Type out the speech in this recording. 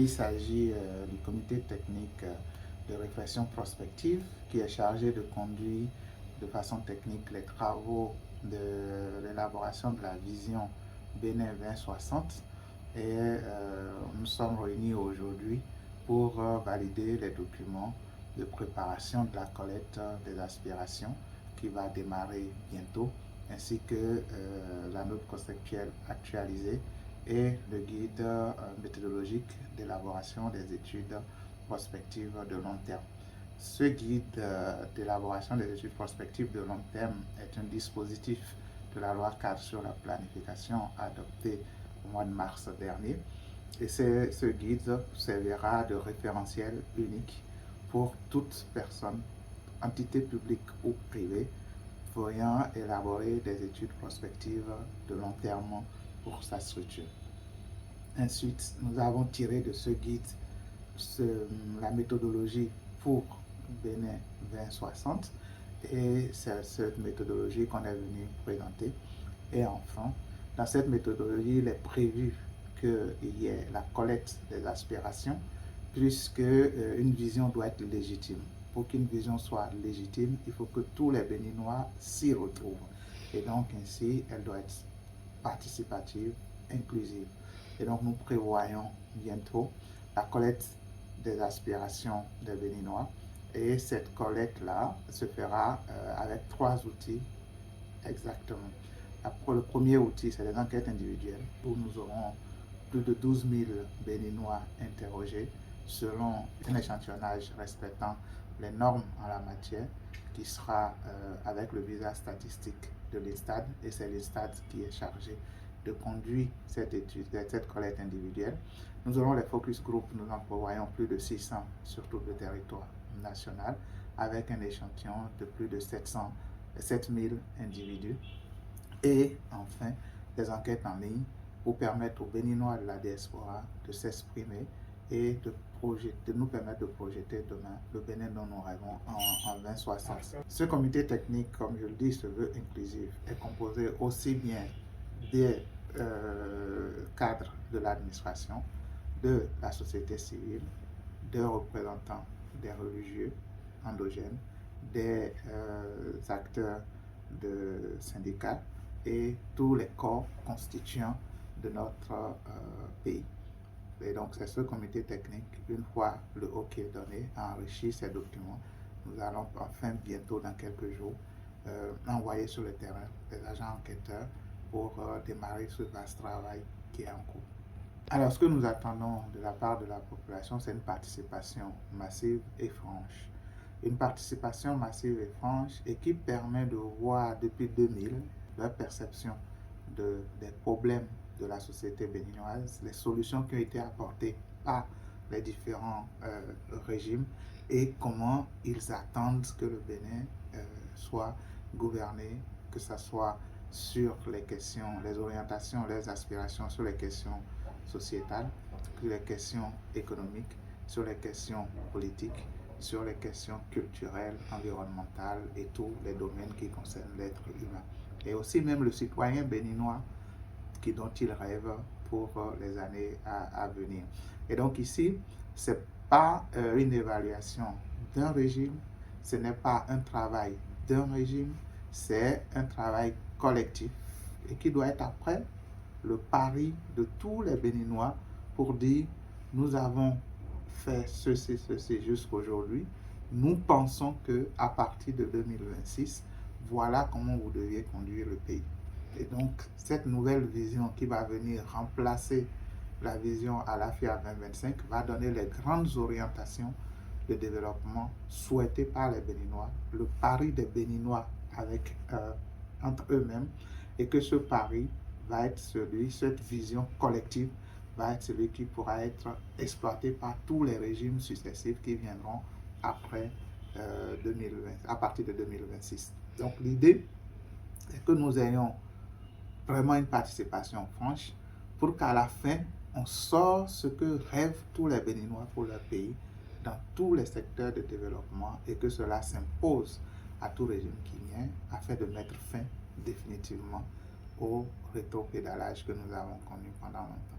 il s'agit du comité technique de réflexion prospective qui est chargé de conduire de façon technique les travaux de l'élaboration de la vision Bénin 2060 et nous sommes réunis aujourd'hui pour valider les documents de préparation de la collecte des aspirations qui va démarrer bientôt, ainsi que la note conceptuelle actualisée et le guide méthodologique d'élaboration des études prospectives de long terme. Ce guide d'élaboration des études prospectives de long terme est un dispositif de la loi cadre sur la planification adoptée au mois de mars dernier. Et ce guide servira de référentiel unique pour toute personne, entité publique ou privée, voyant élaborer des études prospectives de long terme pour sa structure. Ensuite, nous avons tiré de ce guide la méthodologie pour Bénin 2060 et c'est cette méthodologie qu'on est venu présenter. Et enfin, dans cette méthodologie, il est prévu qu'il y ait la collecte des aspirations, puisque une vision doit être légitime. Pour qu'une vision soit légitime, il faut que tous les Béninois s'y retrouvent. Et donc ainsi, elle doit être participative, inclusive. Et donc nous prévoyons bientôt la collecte des aspirations des Béninois. Et cette collecte-là se fera avec 3 outils exactement. Le premier outil, c'est les enquêtes individuelles, où nous aurons plus de 12 000 Béninois interrogés selon un échantillonnage respectant les normes en la matière, qui sera avec le visa statistique de l'INSTAD, et c'est l'INSTAD qui est chargé de conduire cette étude, cette collecte individuelle. Nous aurons les focus group, nous en prévoyons plus de 600 sur tout le territoire national, avec un échantillon de plus de 7000 individus. Et enfin, des enquêtes en ligne pour permettre aux Béninois de la diaspora de s'exprimer et de nous permettre de projeter demain le Bénin dont nous rêvons en 2060. Ce comité technique, comme je le dis, se veut inclusif, est composé aussi bien des cadres de l'administration, de la société civile, de représentants des religieux endogènes, des acteurs de syndicats et tous les corps constituants de notre pays. Et donc c'est ce comité technique, une fois le OK donné, a enrichi ces documents. Nous allons enfin bientôt, dans quelques jours, envoyer sur le terrain des agents enquêteurs pour démarrer ce vaste travail qui est en cours. Alors, ce que nous attendons de la part de la population, c'est une participation massive et franche. Une participation massive et franche et qui permet de voir depuis 2000 leur perception des problèmes de la société béninoise, les solutions qui ont été apportées par les différents régimes et comment ils attendent que le Bénin soit gouverné, que ce soit sur les questions, les orientations, les aspirations sur les questions sociétales, sur les questions économiques, sur les questions politiques, sur les questions culturelles, environnementales et tous les domaines qui concernent l'être humain. Et aussi même le citoyen béninois dont il rêve pour les années à venir. Et donc ici, ce n'est pas une évaluation d'un régime, ce n'est pas un travail d'un régime, c'est un travail collectif et qui doit être après le pari de tous les Béninois pour dire nous avons fait ceci jusqu'aujourd'hui. Nous pensons qu'à partir de 2026, voilà comment vous deviez conduire le pays. Et donc, cette nouvelle vision qui va venir remplacer la vision à la FIA 2025 va donner les grandes orientations de développement souhaitées par les Béninois, le pari des Béninois entre eux-mêmes, et que ce pari va être cette vision collective va être celui qui pourra être exploité par tous les régimes successifs qui viendront après 2020, à partir de 2026. Donc l'idée est que nous ayons vraiment une participation franche pour qu'à la fin, on sorte ce que rêvent tous les Béninois pour leur pays dans tous les secteurs de développement et que cela s'impose à tout régime qui vient afin de mettre fin définitivement au rétropédalage que nous avons connu pendant longtemps.